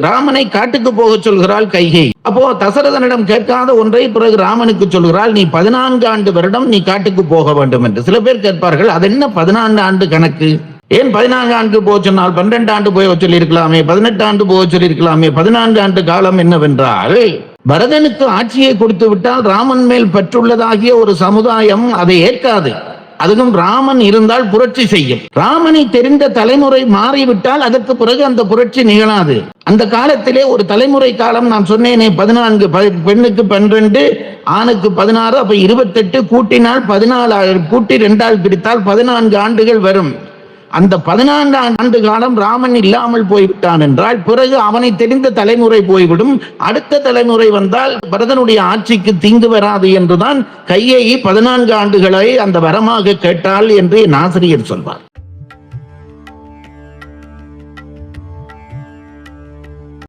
ராமனை காட்டுக்கு போக சொல்கிறாள் கைகை. அப்போ தசரதனிடம் கேட்காத ஒன்றை பிறகு ராமனுக்கு சொல்கிறாள், நீ 14 ஆண்டு வருடம் நீ காட்டுக்கு போக வேண்டும் என்று. சில பேர் கேட்பார்கள், அது என்ன 14 ஆண்டு கணக்கு? ஏன் 14 ஆண்டு போக சொன்னால் 12 ஆண்டு போக சொல்லி இருக்கலாமே, 18 ஆண்டு போக சொல்லி இருக்கலாமே? 14 ஆண்டு காலம் என்னவென்றால், பரதனுக்கு ஆட்சியை கொடுத்து விட்டால் ராமன் மேல் பெற்றுள்ளதாகிய ஒரு சமுதாயம் அதை ஏற்காது. அதுவும் ராமன் இருந்தால் புரட்சி செய்யும். ராமனை தெரிந்த தலைமுறை மாறிவிட்டால் அதற்கு பிறகு அந்த புரட்சி நிகழாது. அந்த காலத்திலே ஒரு தலைமுறை காலம் நான் சொன்னேனே 14, பெண்ணுக்கு 12, ஆணுக்கு 16, அப்ப 28 கூட்டினால் 14, கூட்டி 2ஆல் பிரித்தால் 14 ஆண்டுகள் வரும். அந்த 14 ஆண்டு காலம் ராமன் இல்லாமல் போய்விட்டான் என்றால் பிறகு அவனை தெரிந்த தலைமுறை போய்விடும். அடுத்த தலைமுறை வந்தால் பரதனுடைய ஆட்சிக்கு தீங்கு வராது என்றுதான் கையை 14 ஆண்டுகளை அந்த வரமாக கேட்டாள் என்று என் ஆசிரியர் சொல்வார்.